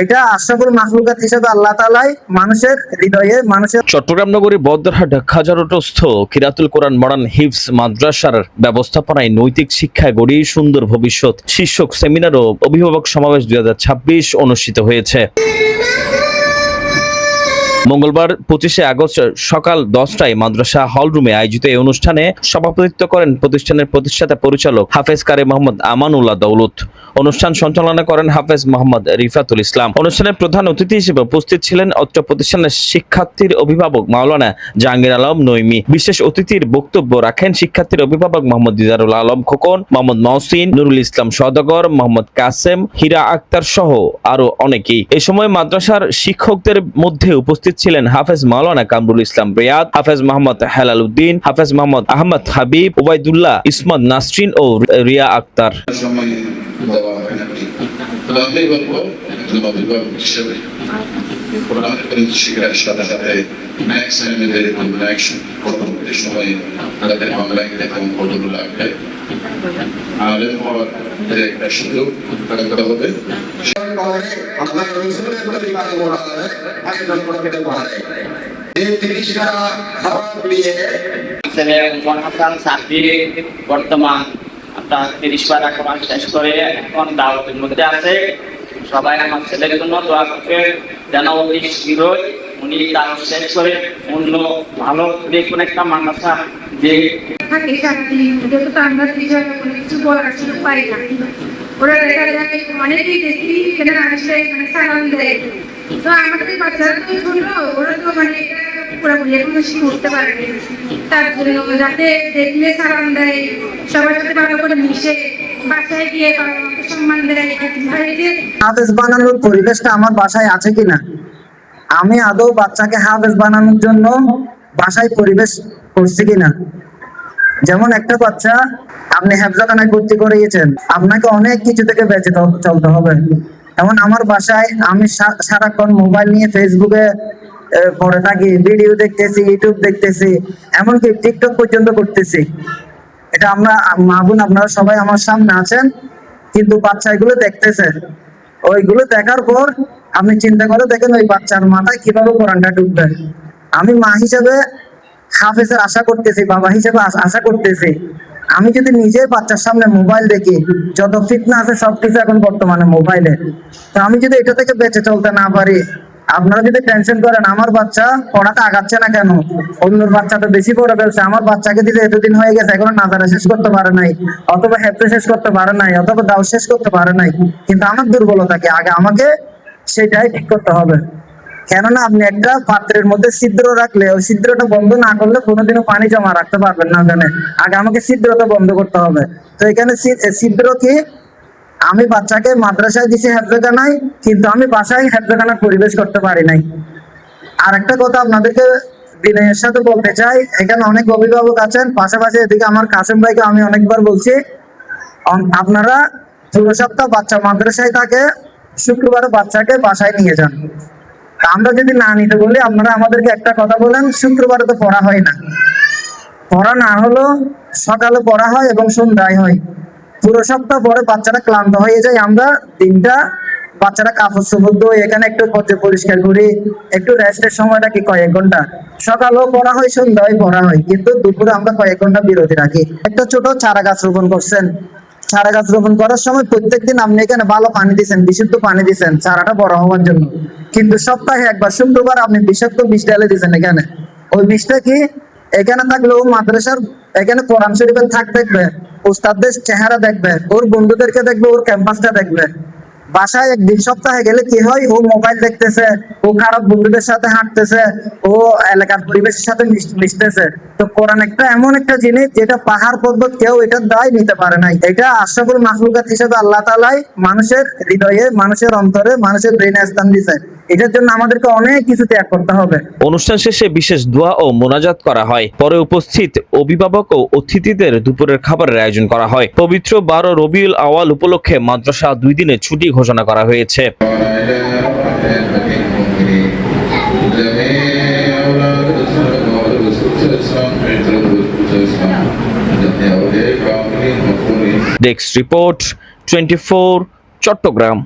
এটা আশরাফুল মাখলুকাত হিসেবে আল্লাহ তাআলাই মানুষের হৃদয়ে মানুষের। চট্টগ্রাম নগরীর বদরহাট খাজারোটস্থ কিরাতুল কোরআন মডার্ন হিফজ মাদ্রাসার ব্যবস্থাপনায় নৈতিক শিক্ষায় গড়ি সুন্দর ভবিষ্যৎ শীর্ষক সেমিনার ও অভিভাবক সমাবেশ 2026 অনুষ্ঠিত হয়েছে। মঙ্গলবার 25শে আগস্ট সকাল 10টায় মাদ্রাসা হলরুমে আয়োজিত এই অনুষ্ঠানে সভাপতিত্ব করেন প্রতিষ্ঠানের প্রতিষ্ঠাতা পরিচালক হাফেজ কারি মোহাম্মদ আমানুল্লাহ দৌলত। অনুষ্ঠান সঞ্চালনা করেন হাফেজ মোহাম্মদ রিফাতুল ইসলাম। অনুষ্ঠানের প্রধান অতিথি হিসেবে উপস্থিত ছিলেন অত্র প্রতিষ্ঠানের শিক্ষার্থীর অভিভাবক মাওলানা জাহাঙ্গীর আলম নইমি। বিশেষ অতিথির বক্তব্য রাখেন শিক্ষার্থীর অভিভাবক মোহাম্মদ দিদারুল আলম খোকন, মোহাম্মদ মহসিন, নুরুল ইসলাম সওদাগর, মোহাম্মদ কাসেম, হীরা আক্তার সহ আরো অনেকেই। এই সময় মাদ্রাসার শিক্ষকদের মধ্যে উপস্থিত ছিলেন হাফেজ মাওলানা কামরুল ইসলাম রিয়াদ, হাফেজ মোহাম্মদ হেলাল উদ্দিন, হাফেজ মোহাম্মদ আহমদ হাবিব, ওবায়দুল্লাহ, ইসমত নাসরিন ও রিয়া আক্তার। বর্তমান আপনার 30 পারা কোরআন শেষ করে এখন দাওয়াতের মধ্যে আছে। সবাই আমার ছেলের জন্য দোয়া করবেন যেন অতি শীঘ্রই উনি দাওয়াত শেষ করে অন্য ভালো দেখুন একটা মাদ্রাসা যে থাকে আমরা কিছু বলার সুযোগ পাই না। ওরা দেখা যায় অনেকেই দেখি এখানে আসলে সালাম দেয়, তো আমাদের বাচ্চারা তো ছোট, ওরা তো পুরোপুরি এখনো বুঝতে পারেনি। তার জন্য যাতে দেখলে সালাম দেয়, সবার সাথে ভালো করে মিশে, বাসায় গিয়ে সম্মান দেয়। হাফেজ বানানোর পরিবেশটা আমার বাসায় আছে কিনা, আমি আদৌ বাচ্চাকে হাফেজ বানানোর জন্য বাসায় পরিবেশ করছি কিনা। যেমন একটা বাচ্চা আপনি হেফজখানায় ভর্তি করিয়েছেন, আপনাকে অনেক কিছু থেকে বেঁচে চলতে হবে। এমন আমার বাসায় আমি সারাক্ষণ মোবাইল নিয়ে ফেসবুকে পড়ে থাকি, ভিডিও দেখতেছি, ইউটিউব দেখতেছি, এমনকি টিকটক পর্যন্ত করতেছি। এটা আমরা মা বোন আপনারা সবাই আমার সামনে আছেন, কিন্তু বাচ্চা এগুলো দেখতেছে। ওইগুলো দেখার পর আপনি চিন্তা করে দেখেন ওই বাচ্চার মাথায় কিভাবে কোরআনটা ঢুকবে। আমি মা হিসেবে হাফেজের আশা করতেছি, বাবা হিসেবে আশা করতেছি, আমি যদি নিজে বাচ্চার সামনে মোবাইল দেখি, যত ফিতনা আছে সবকিছু এখন বর্তমানে মোবাইলে, তো আমি যদি এটা থেকে বেঁচে চলতে না পারি, আপনারা যদি টেনশন করেন আমার বাচ্চা পড়াতে আগাচ্ছে না কেন, অন্যর বাচ্চা তো বেশি পড়ে ফেলছে, আমার বাচ্চাকে দিতে এতদিন হয়ে গেছে এখনো নাজারা শেষ করতে পারে নাই, অথবা হেফজে শেষ করতে পারে নাই, অথবা দাও শেষ করতে পারে নাই, কিন্তু আমার দুর্বলতাকে আগে আমাকে সেটাই ঠিক করতে হবে। কেননা আপনি একটা পাত্রের মধ্যে ছিদ্র রাখলে ওই ছিদ্রটা বন্ধ না করলে কোনোদিনও পানি জমা রাখতে পারবেন না। ওখানে আগে আমাকে ছিদ্রটা বন্ধ করতে হবে। তো এখানে ছিদ্র কি, আমি বাচ্চাকে মাদ্রাসায় দিছি হেফজখানায়, কিন্তু আমি বাসায় হেফজখানার পরিবেশ করতে পারি নাই। আর একটা কথা আপনাদেরকে বিনয়ের সাথে বলতে চাই, এখানে অনেক অভিভাবক আছেন, পাশাপাশি এদিকে আমার কাসেম ভাইকে আমি অনেকবার বলছি, আপনারা পুরো সপ্তাহ বাচ্চা মাদ্রাসায় থাকে, শুক্রবারে বাচ্চাকে বাসায় নিয়ে যান। আমরা যদি না নিতে বলি, আপনারা আমাদেরকে একটা কথা বলেন, শুক্রবারে তো পড়া হয় না, পড়া না হলো সকালে পড়া হয় এবং সন্ধ্যায় হয়, পুরো সপ্তাহ পরে বাচ্চারা ক্লান্ত হয়ে যায়। আমরা দিনটা বাচ্চারা কাপড় চোপড় ধুই, এখানে একটু পরিষ্কার করি, একটু রেস্টের সময়টা কি কয়েক ঘন্টা, সকালেও পড়া হয় সন্ধ্যায় পড়া হয়, কিন্তু দুপুরে আমরা কয়েক ঘন্টা বিরতি রাখি। একটা ছোট চারা গাছ রোপণ করছেন, চারা গাছ রোপণ করার সময় প্রত্যেকদিন আপনি এখানে ভালো পানি দিচ্ছেন, বিশুদ্ধ পানি দিচ্ছেন চারাটা বড় হওয়ার জন্য, কিন্তু সপ্তাহে একবার শুক্রবার আপনি বিষাক্ত বিষ ঢেলে দিচ্ছেন এখানে। ওই বিষটা কি এখানে থাকলেও মাদ্রাসার এখানে কোরআন শরীফের থাক দেখবে, উস্তাদদের চেহারা দেখবে, ওর বন্ধুদেরকে দেখবে, ওর ক্যাম্পাসটা দেখবে। বাসায় একদিন সপ্তাহে গেলে কি হয়, ও মোবাইল দেখতেছে, ও খারাপ বন্ধুদের সাথে হাঁটতেছে, ও এলাকার পরিবেশের সাথে মিশতেছে। তো কোরআন একটা এমন একটা জিনিস যেটা পাহাড় পর্বত কেউ এটার দায় নিতে পারে নাই। এটা আশরাফুল মাখলুকাত হিসেবে আল্লাহ তাআলাই মানুষের হৃদয়ে, মানুষের অন্তরে, মানুষের ব্রেনে স্থান দিয়েছে। এটার জন্য আমাদেরকে অনেক কিছু ত্যাগ করতে হবে। অনুষ্ঠান শেষে বিশেষ দোয়া ও মোনাজাত করা হয়। পরে উপস্থিত অভিভাবক ও অতিথিদের দুপুরের খাবারের আয়োজন করা হয়। পবিত্র 12 রবিউল আওয়াল উপলক্ষে মাদ্রাসা 2 দিনের ছুটি ঘোষণা করা হয়েছে। Desk report 24 Chittagong.